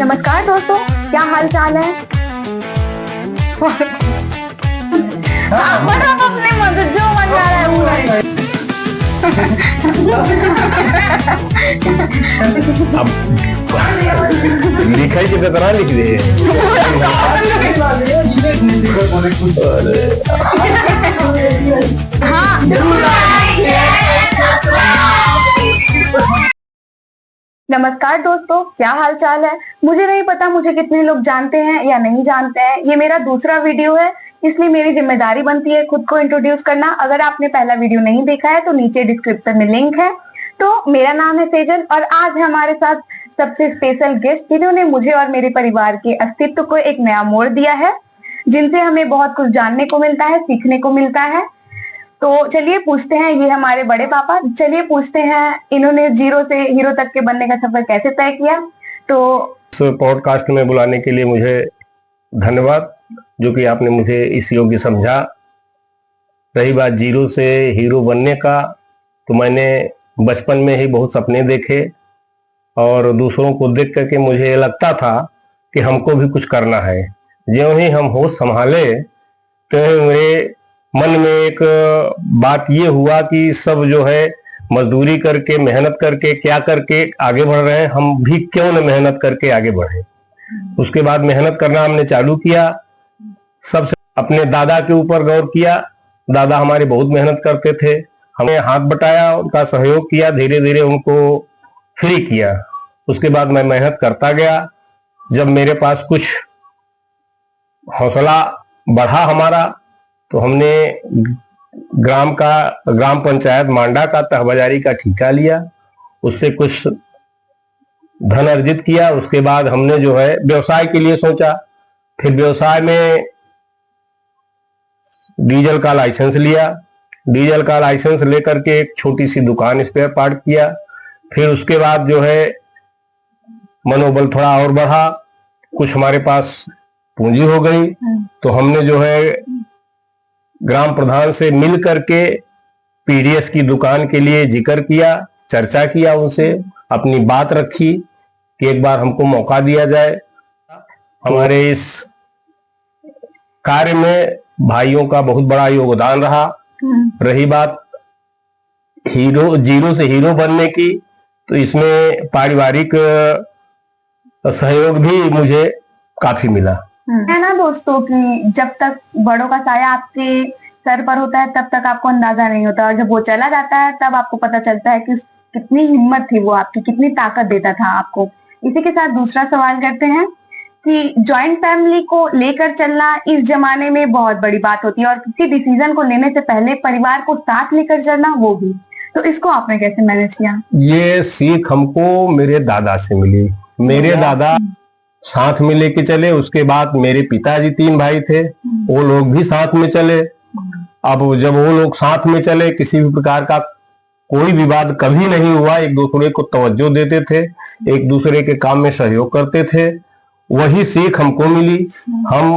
नमस्कार दोस्तों, क्या हाल चाल है। आप अपने मन से जो मन आ रहा है वो अब लिखाई की तरह लिख दे। नमस्कार दोस्तों, क्या हाल चाल है। मुझे नहीं पता मुझे कितने लोग जानते हैं या नहीं जानते हैं। ये मेरा दूसरा वीडियो है, इसलिए मेरी जिम्मेदारी बनती है खुद को इंट्रोड्यूस करना। अगर आपने पहला वीडियो नहीं देखा है तो नीचे डिस्क्रिप्शन में लिंक है। तो मेरा नाम है सेजल और आज है हमारे साथ सबसे स्पेशल गेस्ट जिन्होंने मुझे और मेरे परिवार के अस्तित्व को एक नया मोड़ दिया है, जिनसे हमें बहुत कुछ जानने को मिलता है, सीखने को मिलता है। तो चलिए पूछते हैं, ये हमारे बड़े पापा, चलिए पूछते हैं इन्होंने जीरो से हीरो तक के बनने का सफर कैसे तय किया। तो इस पॉडकास्ट में बुलाने के लिए मुझे धन्यवाद, जो कि आपने मुझे इस योग्य समझा। रही बात जीरो से हीरो बनने का, तो मैंने बचपन में ही बहुत सपने देखे और दूसरों को देख करके मुझे लगता था कि हमको भी कुछ करना है। ज्यों ही हम होश संभाले तो मेरे मन में एक बात ये हुआ कि सब जो है मजदूरी करके मेहनत करके क्या करके आगे बढ़ रहे हैं, हम भी क्यों न मेहनत करके आगे बढ़े। उसके बाद मेहनत करना हमने चालू किया। सबसे अपने दादा के ऊपर गौर किया। दादा हमारे बहुत मेहनत करते थे, हमने हाथ बटाया, उनका सहयोग किया, धीरे धीरे उनको फ्री किया। उसके बाद मैं मेहनत करता गया। जब मेरे पास कुछ हौसला बढ़ा हमारा, तो हमने ग्राम पंचायत मांडा का तहबाजारी का ठेका लिया, उससे कुछ धन अर्जित किया। उसके बाद हमने जो है व्यवसाय के लिए सोचा। फिर व्यवसाय में डीजल का लाइसेंस लिया। डीजल का लाइसेंस लेकर के एक छोटी सी दुकान स्पेयर पार्ट किया। फिर उसके बाद जो है मनोबल थोड़ा और बढ़ा, कुछ हमारे पास पूंजी हो गई, तो हमने जो है ग्राम प्रधान से मिल करके पीडीएस की दुकान के लिए जिक्र किया, चर्चा किया, उनसे अपनी बात रखी कि एक बार हमको मौका दिया जाए। हमारे इस कार्य में भाइयों का बहुत बड़ा योगदान रहा। रही बात जीरो से हीरो बनने की, तो इसमें पारिवारिक सहयोग भी मुझे काफी मिला है ना दोस्तों, कि जब तक बड़ों का साया आपके सर पर होता है तब तक आपको अंदाजा नहीं होता, और जब वो चला जाता है तब आपको पता चलता है कि कितनी हिम्मत थी वो आपकी, कितनी ताकत देता था आपको। इसी के साथ दूसरा सवाल करते हैं कि जॉइंट फैमिली को लेकर चलना इस जमाने में बहुत बड़ी बात होती है, और किसी डिसीजन को लेने से पहले परिवार को साथ लेकर चलना, वो भी। तो इसको आपने कैसे मैनेज किया? ये सीख हमको मेरे दादा से मिली। मेरे दादा साथ में लेके चले। उसके बाद मेरे पिताजी 3 भाई थे, वो लोग भी साथ में चले। अब जब वो लोग साथ में चले, किसी भी प्रकार का कोई विवाद कभी नहीं हुआ। एक दूसरे को तवज्जो देते थे, एक दूसरे के काम में सहयोग करते थे। वही सीख हमको मिली। हम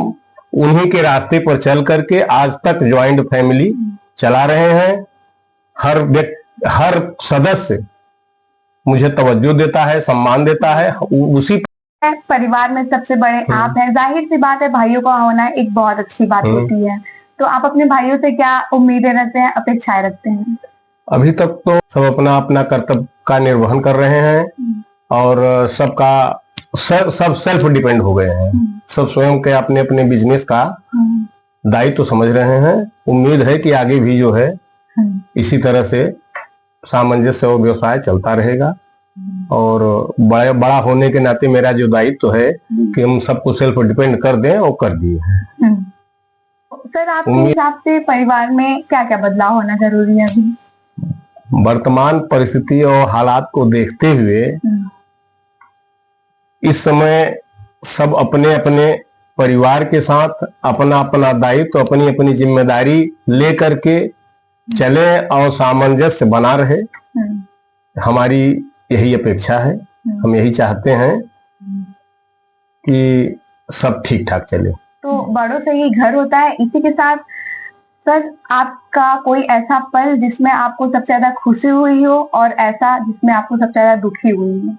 उन्हीं के रास्ते पर चल करके आज तक ज्वाइंट फैमिली चला रहे हैं। हर सदस्य मुझे तवज्जो देता है, सम्मान देता है। उसी परिवार में सबसे बड़े आप हैं, जाहिर सी बात है भाइयों का होना एक बहुत अच्छी बात होती है। तो आप अपने भाइयों से क्या उम्मीदें रखते हैं, अपेक्षाएं रखते हैं? अभी तक तो सब अपना अपना कर्तव्य का निर्वहन कर रहे हैं और सब सेल्फ डिपेंड हो गए हैं। सब स्वयं के अपने अपने बिजनेस का दायित्व तो समझ रहे हैं। उम्मीद है कि आगे भी जो है इसी तरह से सामंजस्य और व्यवसाय चलता रहेगा। और बड़ा होने के नाते मेरा जो दायित्व है कि हम सबको सेल्फ डिपेंड कर दें, और कर दिए हैं। सर, आपके हिसाब से परिवार में क्या क्या बदलाव होना जरूरी है अभी? वर्तमान परिस्थिति और हालात को देखते हुए इस समय सब अपने अपने परिवार के साथ अपना अपना दायित्व, अपनी अपनी जिम्मेदारी ले करके चले और सामंजस्य बना रहे। हमारी यही अपेक्षा है। हम यही चाहते हैं कि सब ठीक ठाक चले। तो बड़ों से ही घर होता है। इसी के साथ सर, आपका कोई ऐसा पल जिसमें आपको सबसे ज्यादा खुशी हुई हो और ऐसा जिसमें आपको सबसे ज्यादा दुखी हुई हो?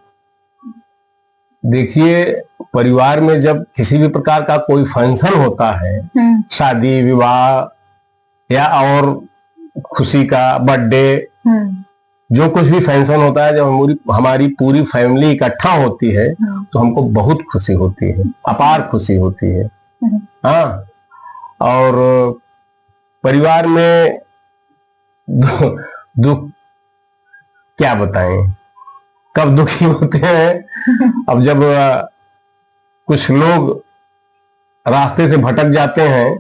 देखिए, परिवार में जब किसी भी प्रकार का कोई फंक्शन होता है, शादी विवाह या और खुशी का बर्थडे, जो कुछ भी फंक्शन होता है, जब हमारी पूरी फैमिली इकट्ठा होती है तो हमको बहुत खुशी होती है, अपार खुशी होती है। हाँ, और परिवार में दुख क्या बताएं, कब दुखी होते हैं। अब जब कुछ लोग रास्ते से भटक जाते हैं,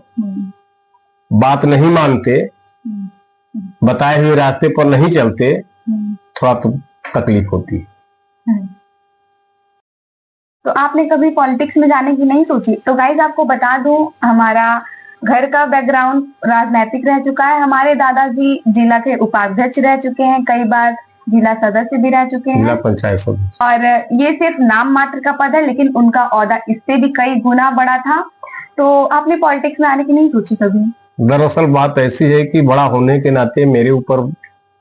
बात नहीं मानते, बताए हुए रास्ते पर नहीं चलते, थोड़ा तो तकलीफ होती है। तो आपने कभी पॉलिटिक्स में जाने की नहीं सोची? तो गाइस आपको बता दूं, हमारा घर का बैकग्राउंड राजनीतिक रह चुका है। हमारे दादाजी जिला के उपाध्यक्ष रह चुके हैं, कई बार जिला सदस्य भी रह चुके हैं, जिला पंचायत सदस्य। और ये सिर्फ नाम मात्र का पद है, लेकिन उनका ओहदा इससे भी कई गुना बड़ा था। तो आपने पॉलिटिक्स में आने की नहीं सोची कभी? दरअसल बात ऐसी है कि बड़ा होने के नाते मेरे ऊपर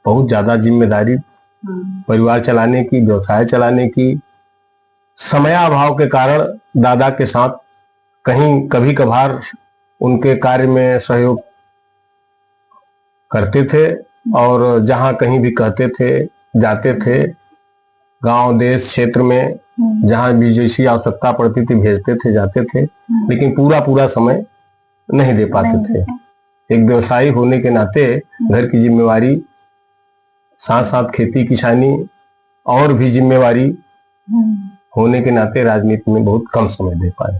बहुत ज्यादा जिम्मेदारी, परिवार चलाने की, व्यवसाय चलाने की, समयाभाव के कारण दादा के साथ कहीं कभी कभार उनके कार्य में सहयोग करते थे, और जहां कहीं भी कहते थे जाते थे। गांव देश क्षेत्र में जहां भी जैसी आवश्यकता पड़ती थी भेजते थे, जाते थे, लेकिन पूरा समय नहीं दे पाते थे। एक व्यवसायी होने के नाते घर की जिम्मेवारी, साथ साथ खेती किसानी और भी जिम्मेवारी होने के नाते राजनीति में बहुत कम समय दे पाए।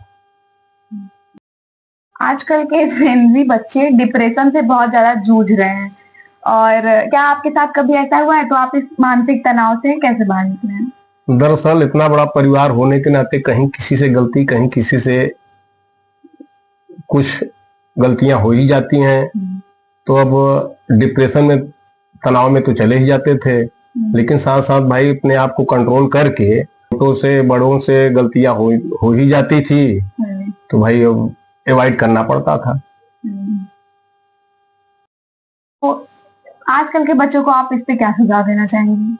आजकल के जेनजी बच्चे डिप्रेशन से बहुत ज्यादा जूझ रहे हैं, और क्या आपके साथ कभी ऐसा हुआ है? तो आप इस मानसिक तनाव से कैसे बाहर निकले हैं? दरअसल इतना बड़ा परिवार होने के नाते कहीं किसी से गलती, कहीं किसी से कुछ गलतियां हो ही जाती हैं। तो अब डिप्रेशन में, तनाव में तो चले ही जाते थे, लेकिन साथ साथ भाई अपने आप को कंट्रोल करके, छोटों से बड़ों से गलतियां हो ही जाती थी, तो भाई अब अवॉइड करना पड़ता था। तो आजकल के बच्चों को आप इस पे क्या सुझाव देना चाहेंगे?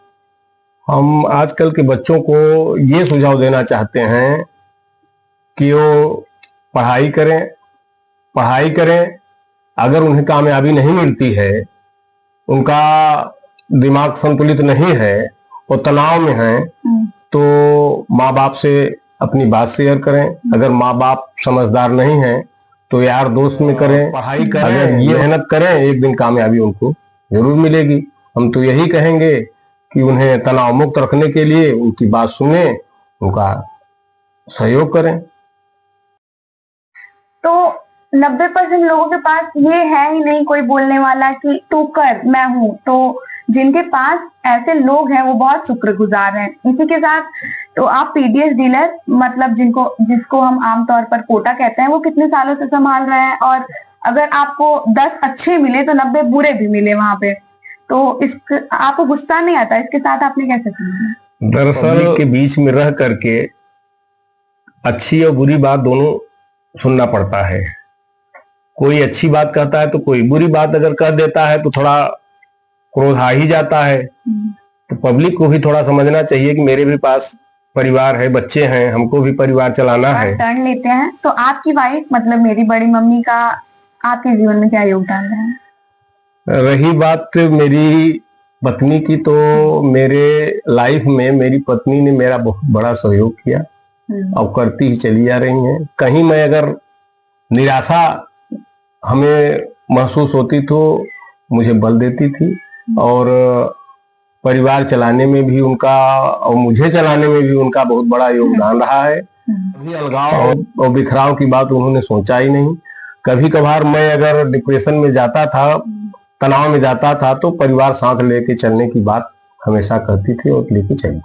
हम आजकल के बच्चों को ये सुझाव देना चाहते हैं कि वो पढ़ाई करें। अगर उन्हें कामयाबी नहीं मिलती है, उनका दिमाग संतुलित नहीं है, वो तनाव में है, तो माँ बाप से अपनी बात शेयर करें। अगर माँ बाप समझदार नहीं है तो यार दोस्त में करें, पढ़ाई करें, अगर ये मेहनत करें, एक दिन कामयाबी उनको जरूर मिलेगी। हम तो यही कहेंगे कि उन्हें तनाव मुक्त रखने के लिए उनकी बात सुने, उनका सहयोग करें। तो 90% लोगों के पास ये है ही नहीं कोई बोलने वाला कि तू कर, मैं हूं। तो जिनके पास ऐसे लोग हैं वो बहुत शुक्रगुजार हैं। इसी के साथ तो आप पीडीएस डीलर, मतलब जिसको हम आमतौर पर कोटा कहते हैं, वो कितने सालों से संभाल रहे हैं, और अगर आपको 10 अच्छे मिले तो 90 बुरे भी मिले वहां पे, तो आपको गुस्सा नहीं आता? इसके साथ आपने कैसे संभाला? दरअसल के बीच में रह करके अच्छी और बुरी बात दोनों सुनना पड़ता है। कोई अच्छी बात कहता है तो कोई बुरी बात अगर कह देता है तो थोड़ा क्रोध आ ही जाता है। तो पब्लिक को भी थोड़ा समझना चाहिए कि मेरे भी पास परिवार है, बच्चे हैं, हमको भी परिवार चलाना है। टर्न लेते हैं। तो आपकी वाइफ, मतलब मेरी बड़ी मम्मी का आपके जीवन में क्या योगदान रहा है? रही बात मेरी पत्नी की, तो मेरे लाइफ में मेरी पत्नी ने मेरा बहुत बड़ा सहयोग किया और करती ही चली जा रही हैं। कहीं मैं अगर निराशा हमें महसूस होती तो मुझे बल देती थी, और परिवार चलाने में भी उनका और मुझे चलाने में भी उनका बहुत बड़ा योगदान रहा है। कभी अलगाव और बिखराव की बात उन्होंने सोचा ही नहीं। कभी कभार मैं अगर डिप्रेशन में जाता था, तनाव में जाता था, तो परिवार साथ लेके चलने की बात हमेशा कहती थी और लेके चली।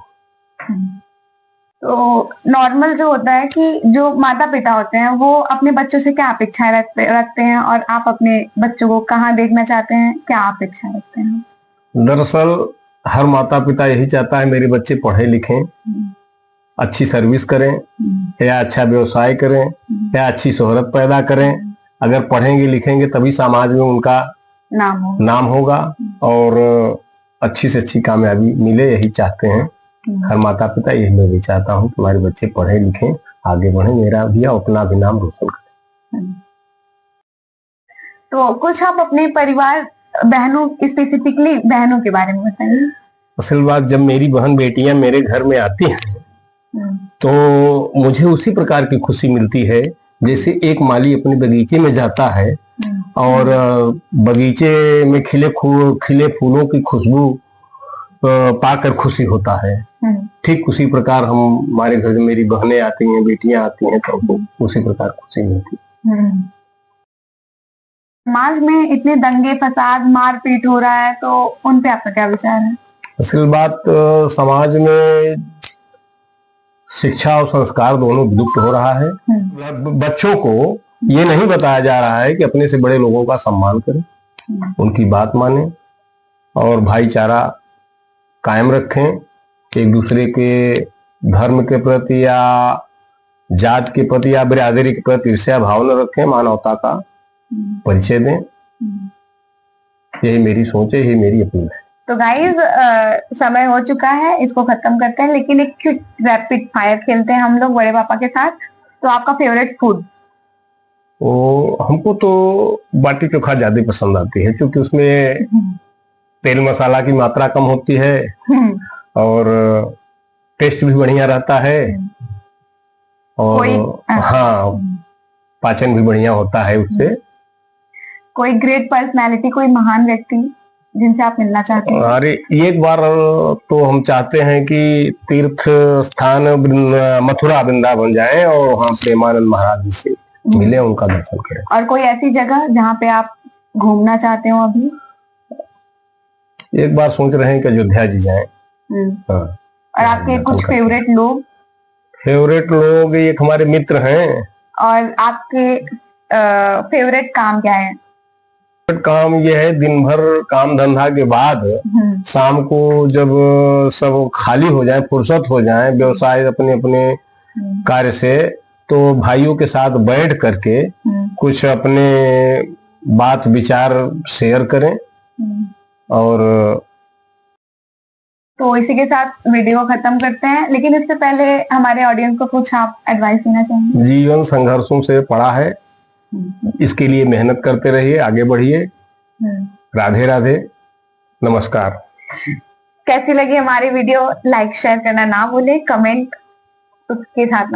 तो नॉर्मल जो होता है कि जो माता पिता होते हैं वो अपने बच्चों से क्या अपेक्षाएं रखते हैं, और आप अपने बच्चों को कहाँ देखना चाहते हैं, क्या अपेक्षा रखते हैं? दरअसल हर माता पिता यही चाहता है मेरे बच्चे पढ़े लिखें, अच्छी सर्विस करें, या अच्छा व्यवसाय करें, या अच्छी शोहरत पैदा करें। अगर पढ़ेंगे लिखेंगे तभी समाज में उनका नाम होगा और अच्छी से अच्छी कामयाबी मिले, यही चाहते हैं हर माता पिता। यही मैं भी चाहता हूँ कि हमारे बच्चे पढ़े लिखें आगे बढ़े, मेरा भी अपना भी नाम रोशन करें। तो कुछ आप अपने परिवार बहनों, स्पेसिफिकली बहनों के बारे में बताइए। असल बात, जब मेरी बहन बेटियां मेरे घर में आती हैं तो मुझे उसी प्रकार की खुशी मिलती है जैसे एक माली अपने बगीचे में जाता है और बगीचे में खिले फूलों की खुशबू पाकर खुशी होता है। ठीक उसी प्रकार हमारे घर में मेरी बहनें आती हैं, बेटियां आती हैं, तो उसी प्रकार खुशी मिलती है। समाज में इतने दंगे फसाद मारपीट हो रहा है, तो उन पे आपका क्या विचार है? असल बात, समाज में शिक्षा और संस्कार दोनों विलुप्त हो रहा है। बच्चों को ये नहीं बताया जा रहा है कि अपने से बड़े लोगों का सम्मान करें, उनकी बात माने और भाईचारा कायम रखें। एक दूसरे के धर्म के प्रति या जात के प्रति या बिरादरी के प्रति ईर्ष्या भाव न रखें, मानवता का परिचय दें। यही मेरी सोच है, यही मेरी अपील है। तो गाइज, समय हो चुका है, इसको खत्म करते हैं, लेकिन एक क्विक रैपिड फायर खेलते हैं हम लोग बड़े पापा के साथ। तो आपका फेवरेट फूड? हमको तो बाटी चोखा ज्यादा पसंद आती है, क्योंकि उसमें तेल मसाला की मात्रा कम होती है और टेस्ट भी बढ़िया रहता है और हाँ, पाचन भी बढ़िया होता है उससे। कोई ग्रेट पर्सनालिटी, कोई महान व्यक्ति जिनसे आप मिलना चाहते हैं? अरे, एक बार तो हम चाहते हैं कि तीर्थ स्थान मथुरा वृंदावन जाएं और वहाँ प्रेमानंद महाराज जी से मिले, उनका दर्शन करें। और कोई ऐसी जगह जहाँ पे आप घूमना चाहते हो अभी? एक बार सोच रहे हैं कि अयोध्या जी जाएं। हाँ। और आपके कुछ फेवरेट लोग? फेवरेट लोग एक हमारे मित्र हैं। और आपके फेवरेट काम क्या है? काम ये है, दिन भर काम धंधा के बाद शाम को जब सब खाली हो जाए, फुर्सत हो जाए व्यवसाय अपने अपने कार्य से, तो भाइयों के साथ बैठ करके कुछ अपने बात विचार शेयर करें। और तो इसी के साथ वीडियो खत्म करते हैं, लेकिन इससे पहले हमारे ऑडियंस को कुछ आप एडवाइस देना चाहेंगे? जीवन संघर्षों से पड़ा है, इसके लिए मेहनत करते रहिए, आगे बढ़िए। राधे राधे, नमस्कार। कैसी लगी हमारी वीडियो? लाइक शेयर करना ना भूले, कमेंट उसके साथ